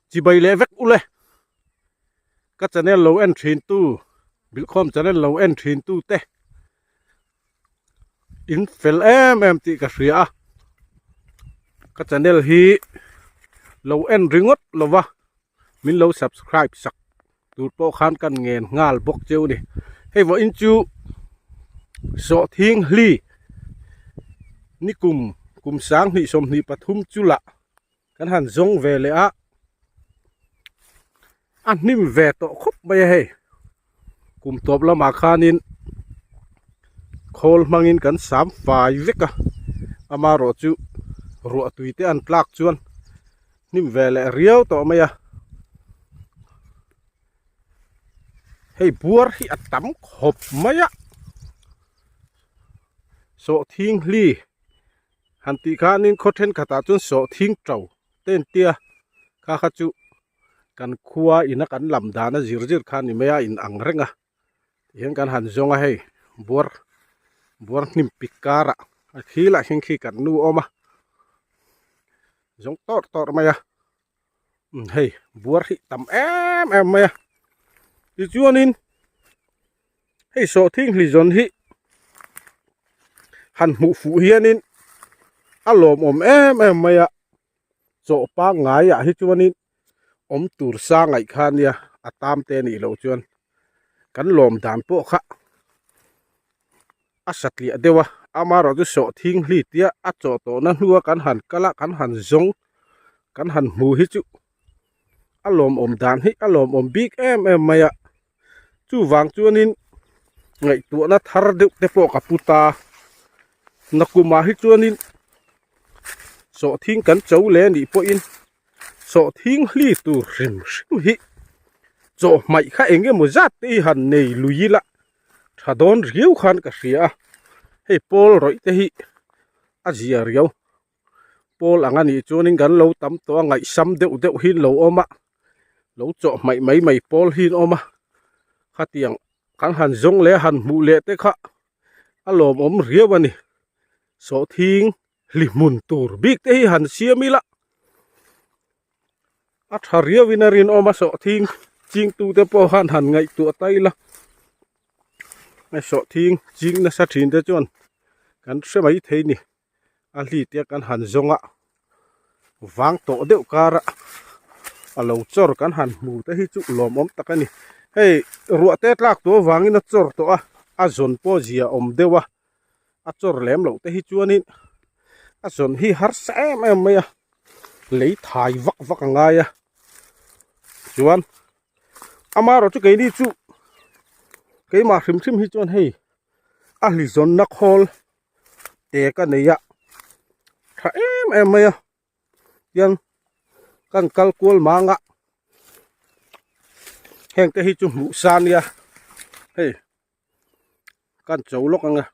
chỉ bay lẽ vét ule các channel low entry tu bilcom channel low entry tu te in fel em ti ka ria các channel hi low end ringot lova min low subscribe sak tur po khan kan ngen ngal bok cheu ni hei vo in chu so thing hli ni kum sang ni som ni pathum chula kan han zong ve le a an nim ve to khop mai he kum top la ma khanin khol mangin kan sam fai veka ama ro chu ro tuite an tlak chuan nim ve le riau to maya hei buar hi atam khop maya so thing hli han ti khanin khothen khata chun so thing trau ten tia kha kha chu kan khuwa ina kan lam dana zir khan ni maya in angrenga hian kan han zonga hei buar nim pikara khila hing khi kan nu oma zong tor maya hei buar hi tam em maya ti chuanin hei so thing hli zon hi han mu fu hianin alom om em maya cho pa ngai ya hi chuanin om tur sa ngai khan ya atam te ni lo chuan kan lom dan po kha asatli adewa amaro ju so thing hli tia a cho to na hnuwa kan han kala kan han zong kan han mu hi chu alom om dan hi alom om big em maya chu wang chuanin ngai tu na thar deuh te po ka puta nakuma hi chuanin so thing kan chau le ni po in so thing hli tu rim hi cho mai kha enge mo zat te han nei luila thadon riu khan ka ria hei pol roi te hi azia riu pol angani chuanin gan lo tam to ngai sam deuh hin lo oma lo cho mai pol hin oma khatiang kan han zong le han mu le te kha alom om riawani so thing limun tur big te hi han siamila a tharia winarin oma so thing ching tu te po han ngai tu taila ai so thing ching na sa thin te chon kan se mai thei ni a hli te kan han zonga wang to deuh kara alo chor kan han mu te hi chu lom om takani hei ruwa te tlak to wangin a chor to a zon po zia om dewa a chor lem lo te hi chuanin a zon hi har sa em maya lấy thai vak nga ya chuan amaro chu ke ni chu ke ma hrim hi chuan hei a hli zon na khol te ka neya tha em maya yang kan kalkul manga heng te hi chu mu san ya hei kan chawlok anga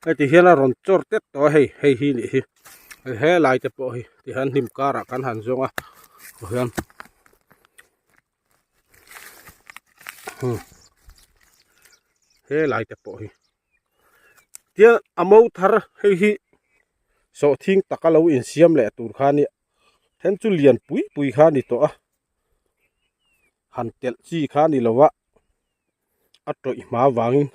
ai ti hian a ron chor tet to hei hi ni hi he lai te po hi ti han him kara kan han zonga hian he lai te po hi tia amo thar hi so thing takalo in siam le tur khani hen chu lian pui khani to a han tel chi khani lowa atoi ma wangin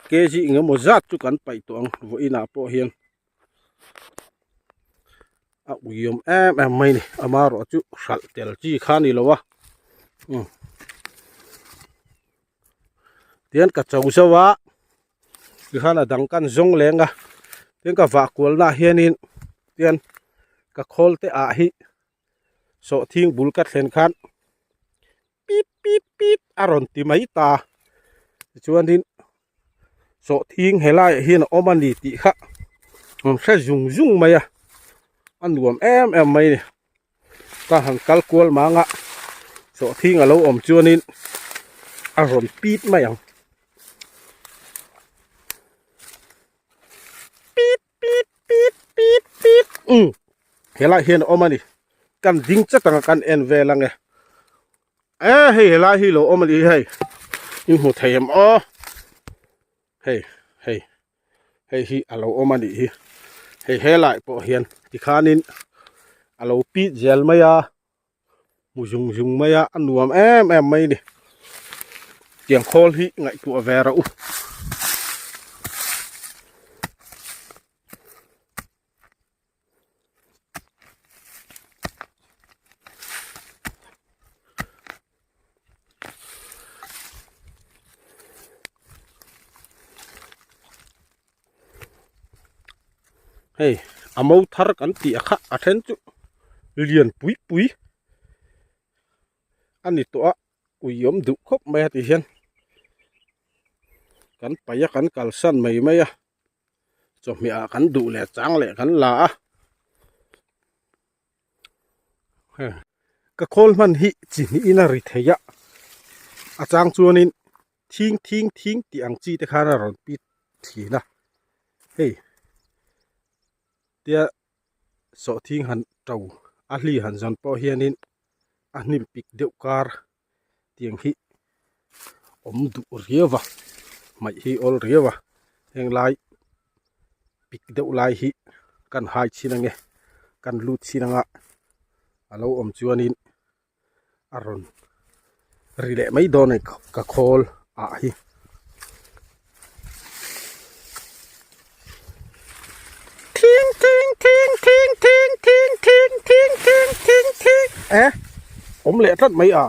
ke ji ngamo zat chu kan pai to ang vo ina po hian a uyom em mai ni amaro chu sal tel chi khani lowa tian ka chau sawa ki khana dang kan zong lenga tian ka wa kol na hianin tian ka khol te a hi so thing bul ka thlen khan pit aron ti mai ta chuanin so thing helai hian omani ti kha sa zung maya anuam em mai ni ta han kalkul manga so thing alo om chuanin aron pit mayang pit helai hian omani kan ding cha tanga kan en ve lange hei helai hi lo omani hei in hu thayam o hei hi alo omani hi hei helai po hian ti khanin alo pi zel maya mù dùng mày à ăn nuông em mày đi tiếng khol hi ngại tụa về rồi hey amau thar kan ti akha athen chu liền pui anh đi tụa uyom du khop mày thì hiền kan paya kan kalsan mày à cho mẹ kan du lẹ trắng lẹ kan la cái khol man hi chỉ ni na ri theya a chang chuanin thing ti ang chi te khana ron pi thi na hey tia so thing han tau a hli han zon po hianin a hnim pik deuh kar tiang hi om du riawa mai hi ol riawa heng lai pik deuh lai hi kan hai chinange kan lut chinanga alo om chuanin aron rile mai donai ka khol a hi ốm lẹ rất mấy à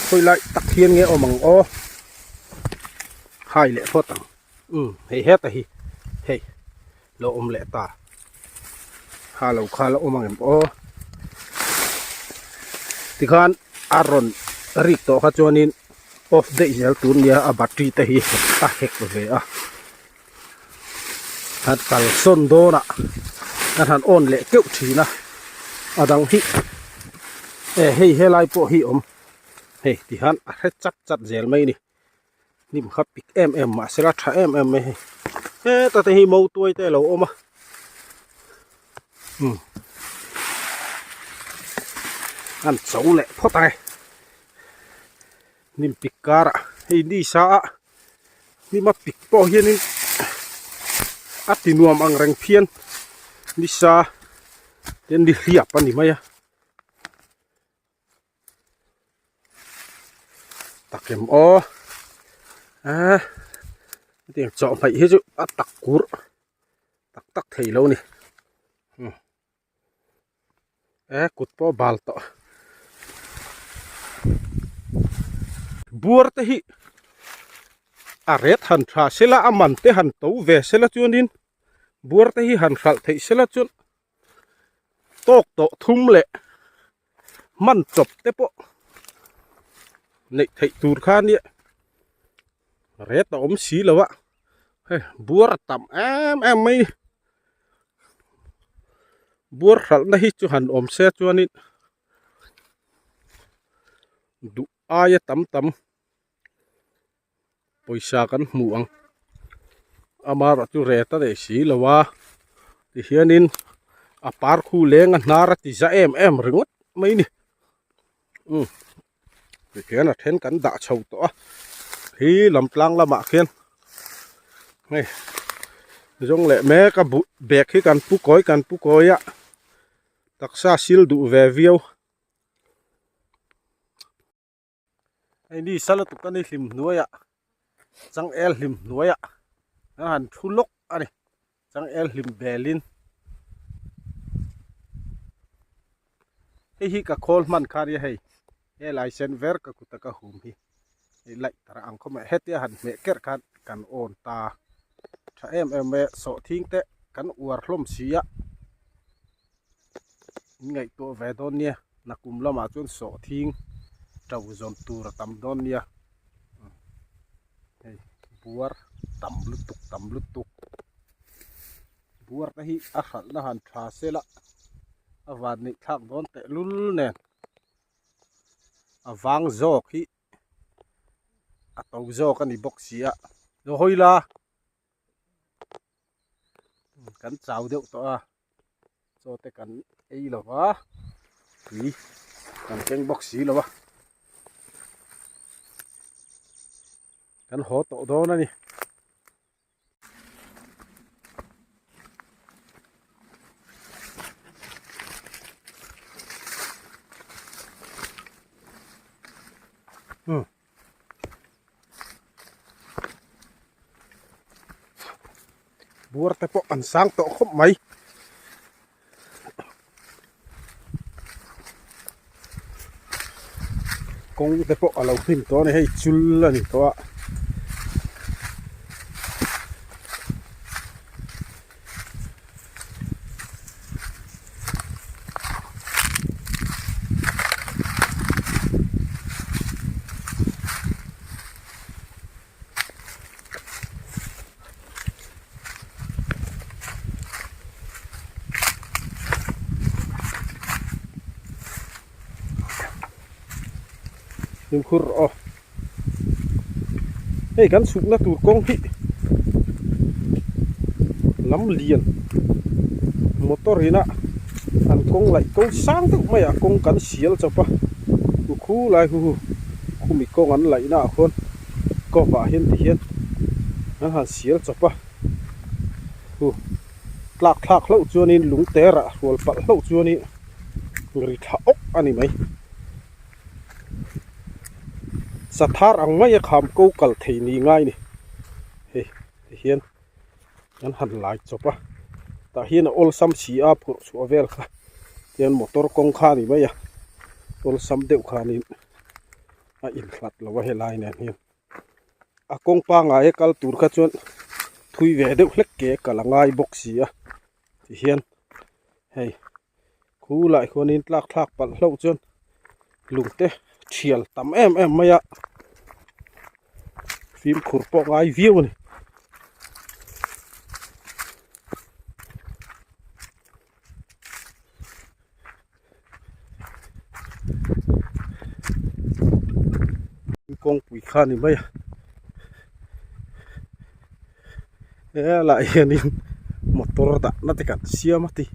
thôi lại tắc thiên nghe ôm bằng ô hai lẹ thoát tầng hay hết tại hey lộ ôm lẹ ta hà lâu khá là ôm bằng em ô thì khan aron rik to khá cho nên off day gel tun nia a battery ta hi a hek về à hạt kal son do na hạt on lẹ kêu chỉ na à đằng hi hey lai po hi hey thì hắn hết chắc gel mấy nè nim khắp pik em mà sẽ là thả em mấy ta thấy hi mâu tuổi tay lâu ôm à ăn xấu lẹ phốt tay nim pik cara hey đi xa nim mà pik po hiền nim atinuam ang reng phiên đi xa đến đi liệp anh đi mày à tắc em ô tiếng chọn phải hết chứ tắc cúr tắc thầy lâu nè cút po bal to buor te hi ret han tha sela aman te han to ve sela chuanin buor te hi han khal thei sela chun tok to thum le man chop te po nei thei tur khan ni ret ta om si lawa buor tam em mai buor khal na hi chu han om se chuanin du aya tam poisa kan muang amara chu reta de si lawa ti hianin a par khu lenga nara ti za em ringot mai ni ti hian a then kan da chho to hi lamplang lama khian ngai jong le me ka bek hi kan pu koi ya taksa sil du ve viau ai ni sala tu kan hlim nuaya chang el hlim nuaya han thulok ani chang el hlim belin hi ka khol man khari hei e license ver ka kutaka hum hi e lai tara ang khoma hetia han me ker kan on ta tha em me so thing te kan uar hlom sia ngai to ve don nia nakum lama chun so thing trau zon tur tam don nia buar tam lutuk buar ta hi a khal na han tha sela awan ni thak don te lul nen awang zok hi atau zok ani box sia do hoila kan chau deuh to a so te kan ei lawa hi kan keng box si lawa kan ho to do na ni buar te po kan sang to khop mai kong te po alo hin to ne hei chul ani to a nhưng khur o hey kan suk na tur kong hi lam liền motor hina an kong lại kong sang tu mai a kong kan sial chapa khu lai khu mi kong an lại na khon ko va hian ti hian an han sial chapa tlak thak lo chuanin lung te ra rol pal lo chuani ri tha ok ani mai sathar ang mai kham ko kal thei ni ngai ni he hian an han lai chopa ta hian ol sam si a phur chu avel kha hian motor kong kha ni mai ol sam deuh kha ni a in khat lo wa he lai nen hian a kong pa nga e kal tur kha chuan thui ve deuh hlek ke kalangai box si a ti hian hei khu lai khonin tlak thak pal hlo chuan lungte thial tam em maya phim khur po ngai view ni kong pui khan ni maya lại hiền motor ta nó thì cả siêu mà thì